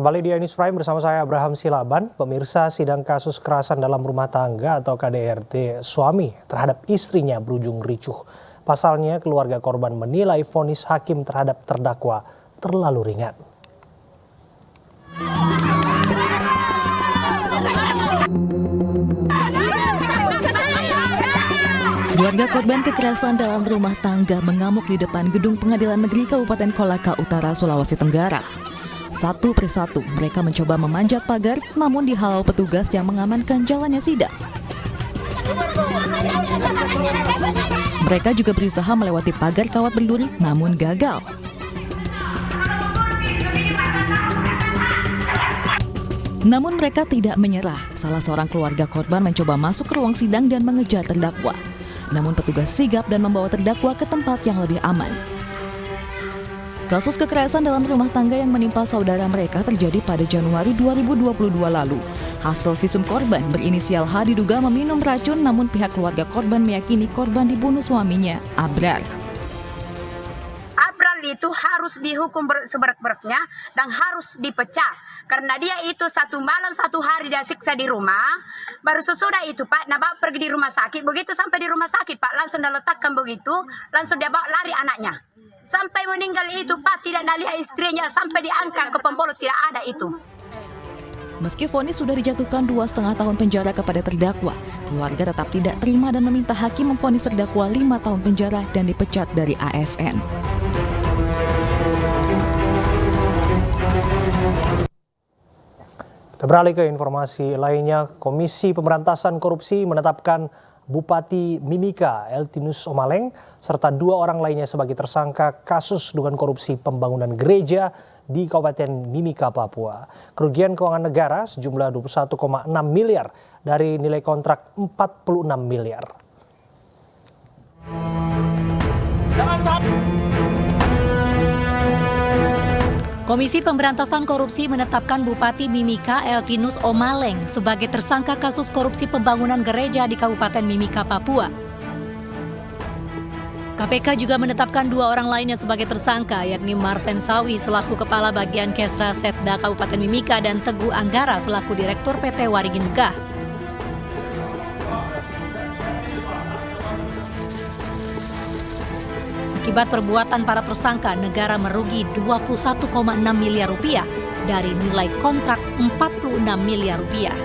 Kembali di News Prime bersama saya Abraham Silaban. Pemirsa, sidang kasus kekerasan dalam rumah tangga atau KDRT suami terhadap istrinya berujung ricuh. Pasalnya keluarga korban menilai vonis hakim terhadap terdakwa terlalu ringan. Keluarga korban kekerasan dalam rumah tangga mengamuk di depan Gedung Pengadilan Negeri Kabupaten Kolaka Utara, Sulawesi Tenggara. Satu persatu mereka mencoba memanjat pagar, namun dihalau petugas yang mengamankan jalannya sidang. Mereka juga berusaha melewati pagar kawat berduri, namun gagal. Namun mereka tidak menyerah. Salah seorang keluarga korban mencoba masuk ke ruang sidang dan mengejar terdakwa. Namun petugas sigap dan membawa terdakwa ke tempat yang lebih aman. Kasus kekerasan dalam rumah tangga yang menimpa saudara mereka terjadi pada Januari 2022 lalu. Hasil visum korban berinisial H diduga meminum racun, namun pihak keluarga korban meyakini korban dibunuh suaminya, Abrar. Abrar itu harus dihukum seberat-beratnya dan harus dipecah. Karena dia itu satu malam satu hari dia siksa di rumah, baru sesudah itu Pak, bawa pergi di rumah sakit, begitu sampai di rumah sakit Pak, langsung dia letakkan begitu, langsung dia bawa lari anaknya. Sampai meninggal itu Pak, tidak lihat istrinya, sampai diangkat ke Pembolo tidak ada itu. Meski vonis sudah dijatuhkan 2,5 tahun penjara kepada terdakwa, keluarga tetap tidak terima dan meminta hakim memvonis terdakwa 5 tahun penjara dan dipecat dari ASN. Kita beralih ke informasi lainnya. Komisi Pemberantasan Korupsi menetapkan Bupati Mimika Eltinus Omaleng serta 2 orang lainnya sebagai tersangka kasus dugaan korupsi pembangunan gereja di Kabupaten Mimika, Papua. Kerugian keuangan negara sejumlah 21,6 miliar dari nilai kontrak 46 miliar. Komisi Pemberantasan Korupsi menetapkan Bupati Mimika Eltinus Omaleng sebagai tersangka kasus korupsi pembangunan gereja di Kabupaten Mimika, Papua. KPK juga menetapkan 2 orang lainnya sebagai tersangka, yakni Martin Sawi selaku Kepala Bagian Kesra Setda Kabupaten Mimika dan Teguh Anggara selaku Direktur PT Waringin Megah. Akibat perbuatan para tersangka, negara merugi 21,6 miliar rupiah dari nilai kontrak 46 miliar rupiah.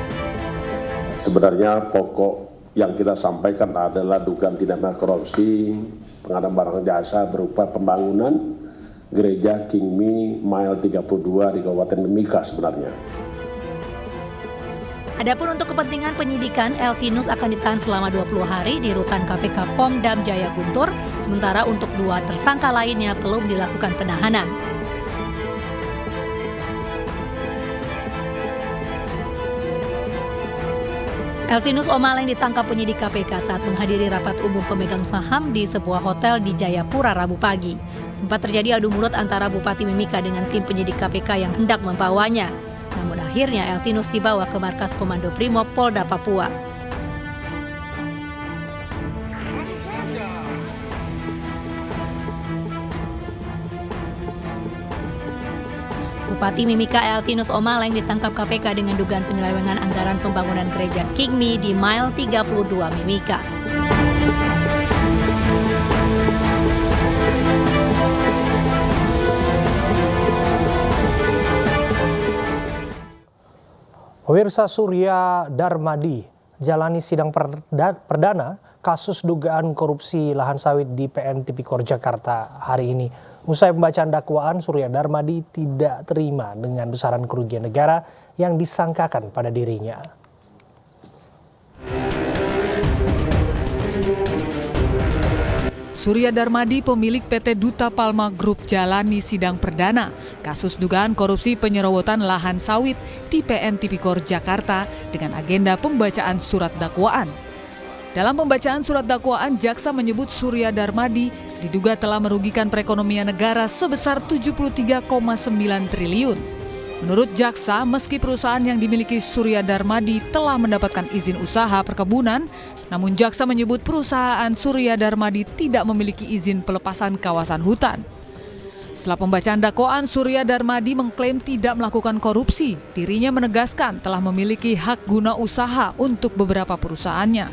Sebenarnya pokok yang kita sampaikan adalah dugaan tindak pidana korupsi, pengadaan barang jasa berupa pembangunan gereja Kingmi Mile 32 di Kabupaten Mimika sebenarnya. Adapun untuk kepentingan penyidikan, Eltinus akan ditahan selama 20 hari di rutan KPK Pomdam Jaya Guntur, sementara untuk 2 tersangka lainnya belum dilakukan penahanan. Eltinus Omaleng ditangkap penyidik KPK saat menghadiri rapat umum pemegang saham di sebuah hotel di Jayapura Rabu pagi. Sempat terjadi adu mulut antara Bupati Mimika dengan tim penyidik KPK yang hendak membawanya. Namun akhirnya Eltinus dibawa ke markas Komando Brimob Polda Papua. Bupati Mimika Eltinus Omaleng ditangkap KPK dengan dugaan penyelewengan anggaran pembangunan gereja Kingmi di Mile 32 Mimika. Pemirsa, Surya Darmadi jalani sidang perdana kasus dugaan korupsi lahan sawit di PN Tipikor Jakarta hari ini. Usai pembacaan dakwaan, Surya Darmadi tidak terima dengan besaran kerugian negara yang disangkakan pada dirinya. Surya Darmadi, pemilik PT Duta Palma Group, jalani sidang perdana kasus dugaan korupsi penyerobotan lahan sawit di PN Tipikor Jakarta dengan agenda pembacaan surat dakwaan. Dalam pembacaan surat dakwaan, jaksa menyebut Surya Darmadi diduga telah merugikan perekonomian negara sebesar 73,9 triliun. Menurut jaksa, meski perusahaan yang dimiliki Surya Darmadi telah mendapatkan izin usaha perkebunan, namun jaksa menyebut perusahaan Surya Darmadi tidak memiliki izin pelepasan kawasan hutan. Setelah pembacaan dakwaan, Surya Darmadi mengklaim tidak melakukan korupsi. Dirinya menegaskan telah memiliki hak guna usaha untuk beberapa perusahaannya.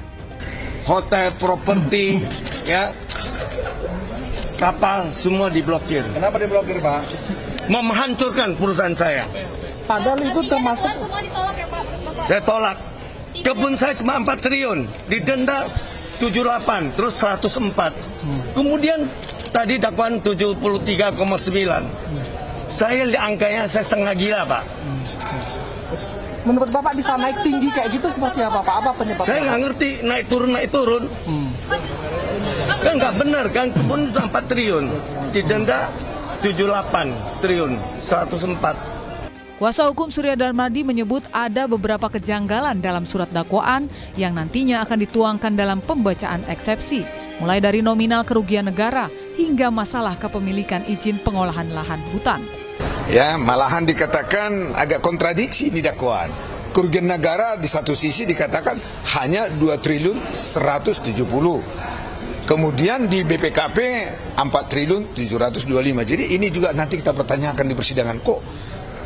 Hotel, properti, ya, kapal semua diblokir. Kenapa diblokir, Pak? Menghancurkan perusahaan saya. Padahal itu termasuk. Saya tolak. Kebun saya cuma 4 triliun, didenda 78, terus 104. Kemudian tadi dakwaan 73,9. Saya angkanya saya setengah gila, Pak. Menurut Bapak bisa naik tinggi kayak gitu seperti apa, Pak? Apa penyebabnya? Saya nggak ngerti, naik turun. Kan nggak benar, kan kebun itu 4 triliun, didenda 78 triliun, 104. Kuasa hukum Surya Darmadi menyebut ada beberapa kejanggalan dalam surat dakwaan yang nantinya akan dituangkan dalam pembacaan eksepsi, mulai dari nominal kerugian negara hingga masalah kepemilikan izin pengolahan lahan hutan. Ya, malahan dikatakan agak kontradiksi di dakwaan. Kerugian negara di satu sisi dikatakan hanya 2 triliun 170. Kemudian di BPKP 4 triliun 725. Jadi ini juga nanti kita pertanyakan di persidangan, kok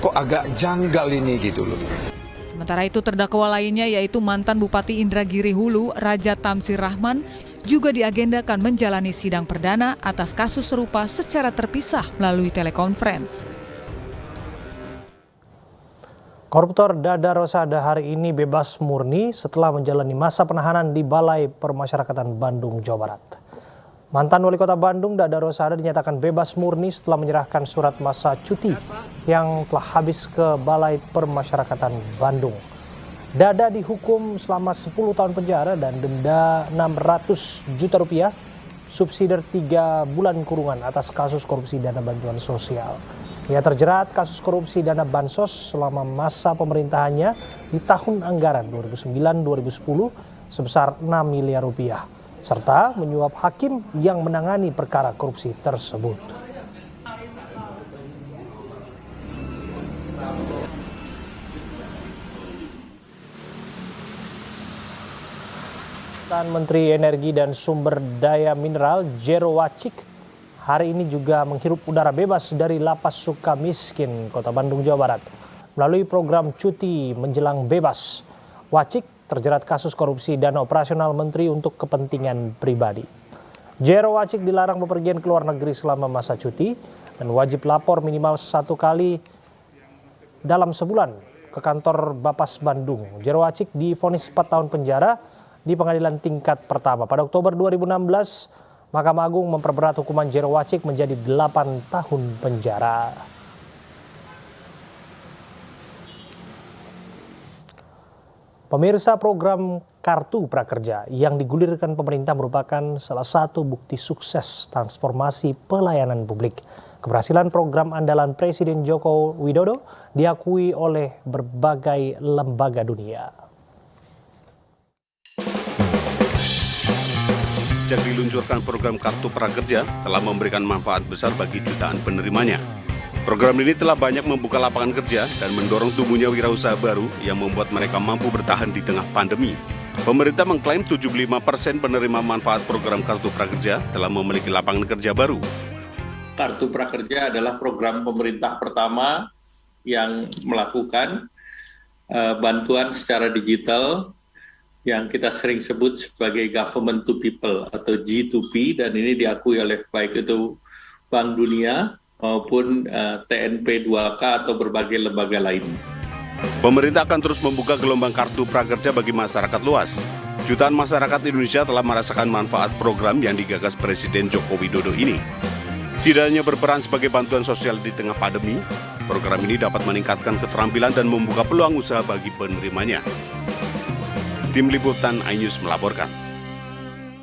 agak janggal ini gitu loh. Sementara itu terdakwa lainnya yaitu mantan Bupati Indragiri Hulu, Raja Tamsir Rahman, juga diagendakan menjalani sidang perdana atas kasus serupa secara terpisah melalui telekonferensi. Koruptor Dada Rosada hari ini bebas murni setelah menjalani masa penahanan di Balai Permasyarakatan Bandung, Jawa Barat. Mantan Wali Kota Bandung, Dada Rosada dinyatakan bebas murni setelah menyerahkan surat masa cuti yang telah habis ke Balai Permasyarakatan Bandung. Dada dihukum selama 10 tahun penjara dan denda 600 juta rupiah, subsidi 3 bulan kurungan atas kasus korupsi dana bantuan sosial. Ia terjerat kasus korupsi dana bansos selama masa pemerintahannya di tahun anggaran 2009-2010 sebesar 6 miliar rupiah, serta menyuap hakim yang menangani perkara korupsi tersebut. Menteri Energi dan Sumber Daya Mineral Jero Wacik hari ini juga menghirup udara bebas dari Lapas Sukamiskin, Kota Bandung, Jawa Barat. Melalui program cuti menjelang bebas, Wacik terjerat kasus korupsi dana operasional menteri untuk kepentingan pribadi. Jero Wacik dilarang bepergian ke luar negeri selama masa cuti dan wajib lapor minimal 1 kali dalam sebulan ke kantor Bapas Bandung. Jero Wacik divonis 4 tahun penjara di pengadilan tingkat pertama. Pada Oktober 2016, Mahkamah Agung memperberat hukuman Jero Wacik menjadi 8 tahun penjara. Pemirsa, program Kartu Prakerja yang digulirkan pemerintah merupakan salah satu bukti sukses transformasi pelayanan publik. Keberhasilan program andalan Presiden Joko Widodo diakui oleh berbagai lembaga dunia. Sejak diluncurkan program Kartu Prakerja telah memberikan manfaat besar bagi jutaan penerimanya. Program ini telah banyak membuka lapangan kerja dan mendorong tumbuhnya wirausaha baru yang membuat mereka mampu bertahan di tengah pandemi. Pemerintah mengklaim 75% penerima manfaat program Kartu Prakerja telah memiliki lapangan kerja baru. Kartu Prakerja adalah program pemerintah pertama yang melakukan bantuan secara digital yang kita sering sebut sebagai government to people atau G2P, dan ini diakui oleh baik itu Bank Dunia maupun TNP 2K atau berbagai lembaga lain. Pemerintah akan terus membuka gelombang kartu prakerja bagi masyarakat luas. Jutaan masyarakat Indonesia telah merasakan manfaat program yang digagas Presiden Joko Widodo ini. Tidak hanya berperan sebagai bantuan sosial di tengah pandemi, program ini dapat meningkatkan keterampilan dan membuka peluang usaha bagi penerimanya. Tim Liputan iNews melaporkan.